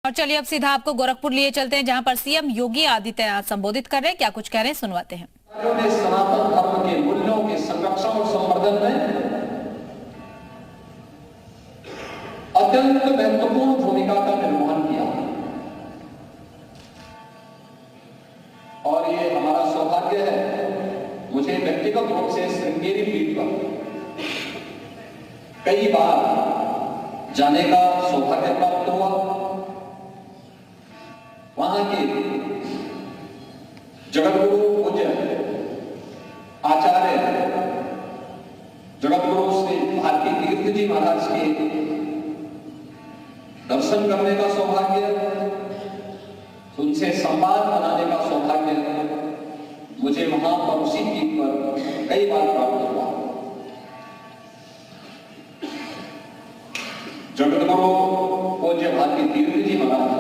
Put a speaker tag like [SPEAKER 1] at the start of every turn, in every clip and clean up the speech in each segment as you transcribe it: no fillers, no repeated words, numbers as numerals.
[SPEAKER 1] और चलिए अब सीधा आपको गोरखपुर लिए चलते हैं, जहां पर सीएम योगी आदित्यनाथ संबोधित कर रहे हैं। क्या कुछ कह रहे हैं, सुनवाते हैं।
[SPEAKER 2] सनातन धर्म के मूल्यों के संरक्षण और संवर्धन में अत्यंत महत्वपूर्ण भूमिका का निर्वहन किया और ये हमारा सौभाग्य है। मुझे व्यक्तिगत रूप से श्रृंगेरी पीठ पर कई बार जाने का सौभाग्य प्राप्त हुआ। वहां के जगतगुरु पूज्य आचार्य जगतगुरु श्री भारती तीर्थ जी महाराज के दर्शन करने का सौभाग्य, उनसे संवाद बनाने का सौभाग्य मुझे वहां पर उसी पीठ पर कई बार प्राप्त हुआ। जगतगुरु पूज्य भारती तीर्थ जी महाराज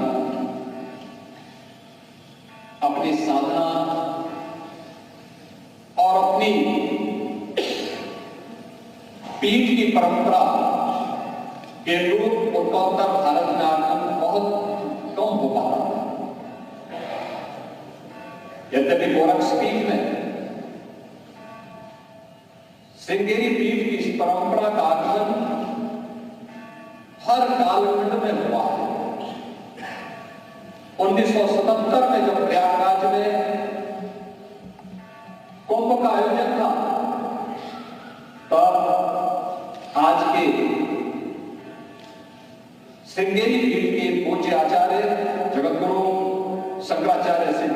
[SPEAKER 2] अपनी साधना और अपनी पीठ की परंपरा के रूप उत्तरोत्तर भारत में आगमन बहुत कम हो पाता था। यद्यपि गोरक्ष पीठ में श्रृंगेरी पीठ की इस परंपरा का आगमन हर कालखंड में हुआ है। 1977 में जब प्रयागराज में कुंभ का आयोजन था, तब आज के श्रृंगेरी पीठ के पूज्य आचार्य जगतगुरु शंकराचार्य श्री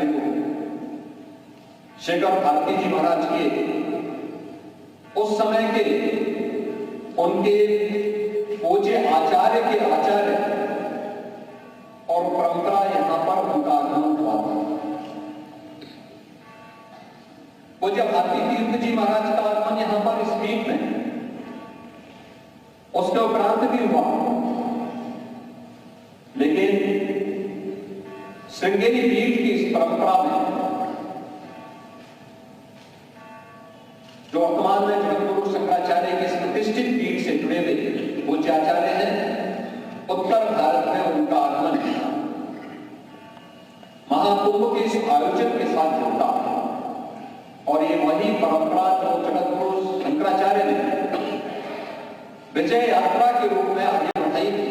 [SPEAKER 2] शेखर भारती जी महाराज के उस समय के उनके पूज्य आचार्य के आचार्य और परंपरा यहां पर उनका आगमन हुआ था। पूज्य भारती तीर्थ जी महाराज का आगमन यहां पर इस पीठ में उसके उपरांत भी हुआ, लेकिन श्रृंगेरी पीठ की इस परंपरा में जो वर्तमान में जगतगुरु शंकराचार्य की इस प्रतिष्ठित पीठ से जुड़े हुए पूज्य आचार्य हैं, उत्तर भारत में उनका आगमन महाकुंभ के इस आयोजन के साथ जुड़ता है। और ये वही परंपरा जो जगतगुरु शंकराचार्य ने विजय यात्रा के रूप में आगे बढ़ाई थी,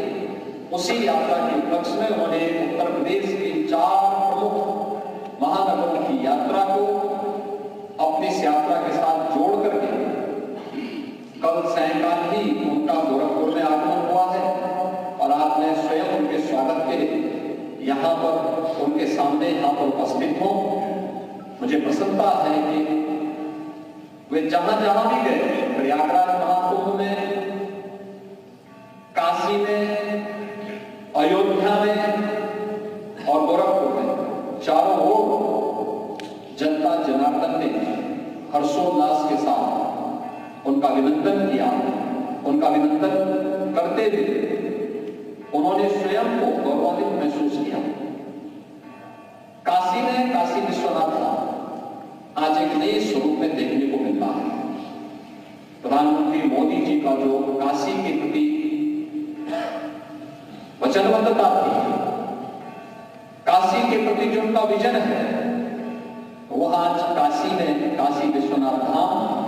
[SPEAKER 2] उसी यात्रा के उपलक्ष्य में उन्होंने उत्तर प्रदेश के 4 प्रमुख महानगरों की यात्रा को अपनी इस यात्रा के साथ जोड़ करके कल सायंकाल ही उनका गोरखपुर में आगमन हुआ है। और आज मैं स्वयं उनके स्वागत के लिए यहाँ पर उनके सामने यहाँ पर उपस्थित हूँ। मुझे प्रसन्नता है कि वे जहां जहां भी गए, प्रयागराज महाकुंभ में, काशी में, अयोध्या में और गोरखपुर में, चारों ओर जनता जनार्दन ने हर्षोल्लास के साथ उनका अभिनंदन किया। उनका अभिनंदन करते हुए उन्होंने स्वयं को गौरवान्वित महसूस किया। काशी में काशी विश्वनाथ धाम आज एक नए स्वरूप में देखने को मिल रहा है। प्रधानमंत्री मोदी जी का जो काशी के प्रति वचनबद्धता थी, काशी के प्रति जो उनका विजन है, वह आज काशी में काशी विश्वनाथ धाम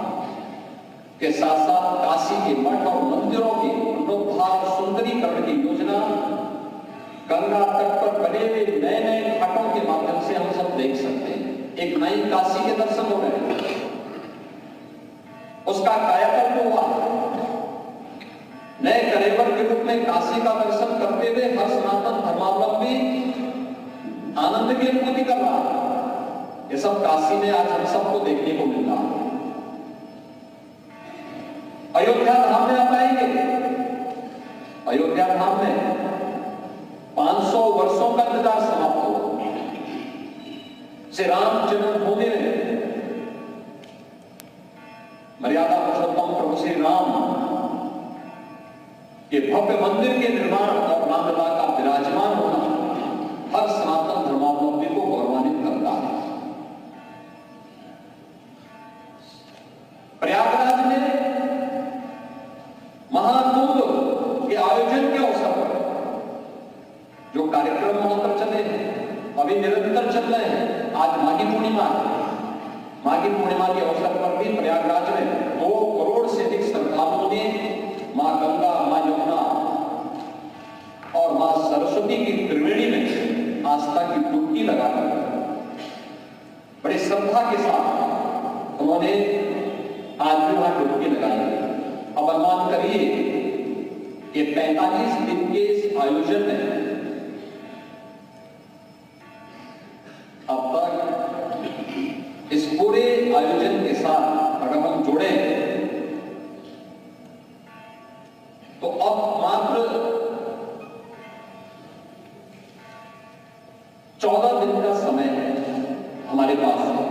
[SPEAKER 2] के साथ साथ काशी के मठ और मंदिरों के पुनरुद्धार सुंदरीकरण की योजना गंगा तट पर बने हुए नए नए घाटों के माध्यम से हम सब देख सकते हैं। एक नई काशी के दर्शन हो रहे हैं, उसका कायाकल्प हुआ। नए कलेवर के रूप में काशी का दर्शन करते हुए हर सनातन धर्मावलंबी आनंद की अनुभूति कर रहा है। ये सब काशी में आज हम सबको देखने को मिल रहा है। अयोध्या धाम में आप आएंगे, अयोध्या धाम में 500 वर्षों का इंतजार समाप्त हो। श्री राम जन्मभूमि में मर्यादा पुरुषोत्तम प्रभु श्री राम के भव्य मंदिर के निर्माण और रामलला का विराजमान होना हर सनातन धर्मावलंबी को गौरवान्वित करता है। प्रयागराज में महाकुंभ के आयोजन के अवसर पर जो कार्यक्रम कार्यक्रम महोत्सव चले हैं, अभी निरंतर चल रहे हैं। आज माघी पूर्णिमा है। माघी पूर्णिमा के अवसर पर भी प्रयागराज में 2 करोड़ से अधिक श्रद्धालुओं ने मां गंगा, मां यमुना और मां सरस्वती की त्रिवेणी में आस्था की डुबकी लगाकर बड़े श्रद्धा के साथ उन्होंने आज भी वहां डुबकी लगाई। अब अनुमान करिए कि 45 दिन के इस आयोजन में अब तक इस पूरे आयोजन के साथ अगर हम जुड़े तो अब मात्र 14 दिन का समय हमारे पास है।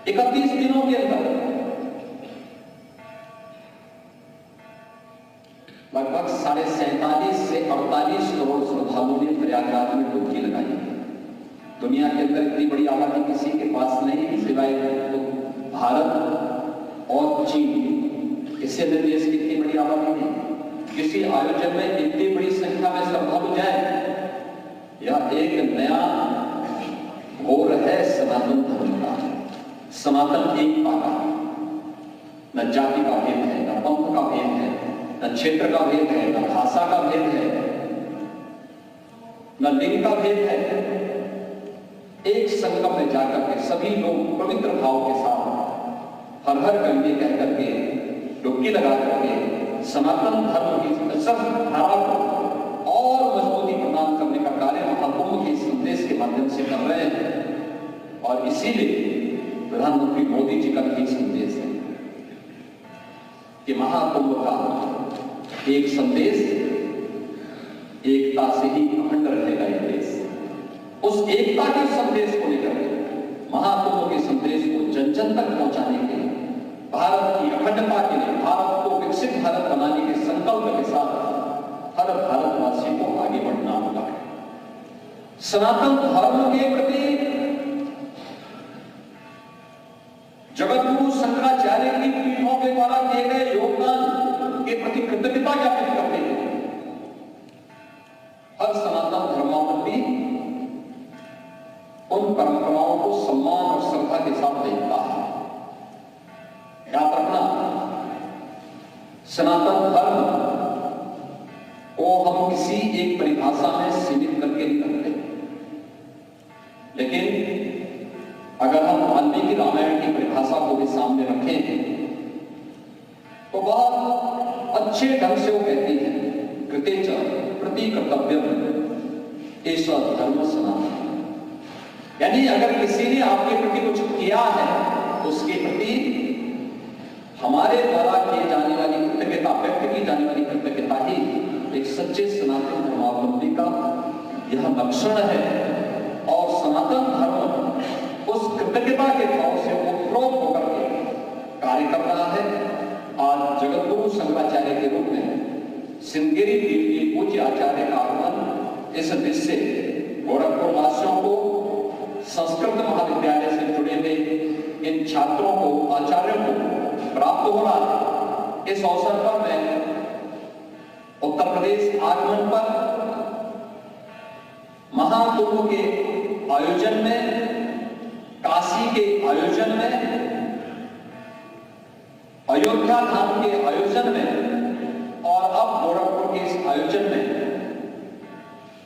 [SPEAKER 2] 31 दिनों के अंदर लगभग 47.5 से 48 करोड़ श्रद्धालुओं ने प्रयागराज में डुबकी लगाई। दुनिया के अंदर इतनी बड़ी आबादी किसी के पास नहीं, सिवाय तो भारत और चीन। इससे अन्य देश की इतनी बड़ी आबादी नहीं। किसी आयोजन में इतनी बड़ी संख्या में श्रद्धालु जाए, यह एक नया घोर है सनातन धर्म का, सनातन एकता का। न जाति का भेद है, न पंथ का भेद है, न क्षेत्र का भेद है, न भाषा का भेद है, न लिंग का भेद है। एक संगम में जाकर के सभी लोग पवित्र भाव के साथ हर हर गंगे कह करके डुबकी लगा करके सनातन धर्म की धारा को और मजबूती प्रदान करने का कार्य महाकुंभ के संदेश के माध्यम से कर रहे हैं। और इसीलिए प्रधानमंत्री मोदी जी का भी संदेश है कि महाकुंभ का एक संदेश, एकता से ही अखंड रहेगा यह देश। उस एकता के संदेश को लेकर महाकुंभ के संदेश को जन जन तक पहुंचाने के लिए, भारत की अखंडता के लिए, भारत को विकसित भारत बनाने के संकल्प के साथ हर भारतवासी को आगे बढ़ना होगा। सनातन धर्म के प्रति जगतगुरु शंकराचार्य की पीढ़ियों के द्वारा किए गए योगदान के प्रति कृतज्ञता ज्ञापित करते हैं हर सनातन धर्मावलंबी उन परंपराओं को सम्मान और श्रद्धा के साथ देखता है। याद रखना, सनातन धर्म को हम किसी एक परिभाषा में सीमित करके नहीं रखते, लेकिन अगर हम वाल्मीकि रामायण की परिभाषा को भी सामने रखें तो बहुत अच्छे ढंग से वो कहती है, कृतेच प्रति कर्तव्यम एष धर्म सनातन। यानी अगर किसी ने आपके प्रति कुछ किया है, उसके प्रति हमारे द्वारा किए जाने वाली कृतज्ञता, व्यक्त की जाने वाली कृतज्ञता ही एक सच्चे सनातन धर्मावलंबी का यह लक्षण है। और सनातन धर्म उस कृतज्ञता के भाव से उत्प्रोत होकर के कार्य कर रहा है। आज जगतगुरु शंकराचार्य के रूप में सिंदगिरी पीठ के पूज्य आचार्य का आगमन इस देश से गोरखपुर वासियों को, संस्कृत महाविद्यालय से जुड़े हुए इन छात्रों को, आचार्यों को प्राप्त हो रहा है। इस अवसर पर मैं उत्तर प्रदेश आगमन पर महाकुंभ के आयोजन में, काशी के आयोजन में, अयोध्या धाम के आयोजन में और अब गोरखपुर के इस आयोजन में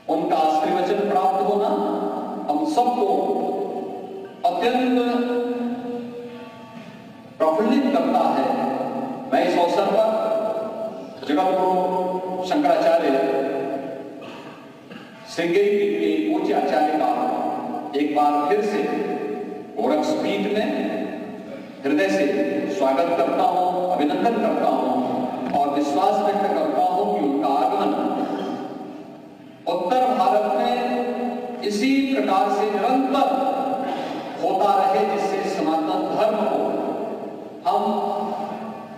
[SPEAKER 2] उनका आशीर्वचन प्राप्त होना हम सबको अत्यंत प्रफुल्लित करता है। मैं इस अवसर पर जगतगुरु शंकराचार्य श्रृंगेरी पीठ के पूज्य आचार्य का एक बार फिर से गोरखपीठ में हृदय से स्वागत करता हूं, अभिनंदन करता हूं और विश्वास व्यक्त करता हूं कि उनका आगमन उत्तर भारत में इसी प्रकार से निरंतर होता रहे, जिससे सनातन धर्म को हम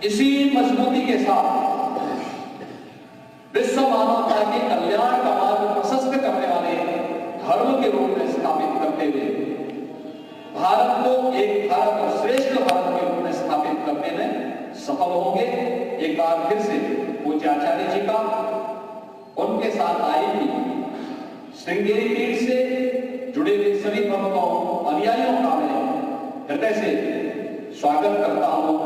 [SPEAKER 2] इसी मजबूती के साथ विश्व मानवता के कल्याण का मार्ग प्रशस्त करने वाले धर्म के रूप में स्थापित करते हुए भारत को एक भारत और श्रेष्ठ भारत के रूप में स्थापित करने में सफल होंगे। एक बार फिर से पूज्य आचार्य जी का, उनके साथ आए श्रृंगेरी पीठ से जुड़े हुए सभी भक्तों अनुयायियों का मैं हृदय से स्वागत करता हूं,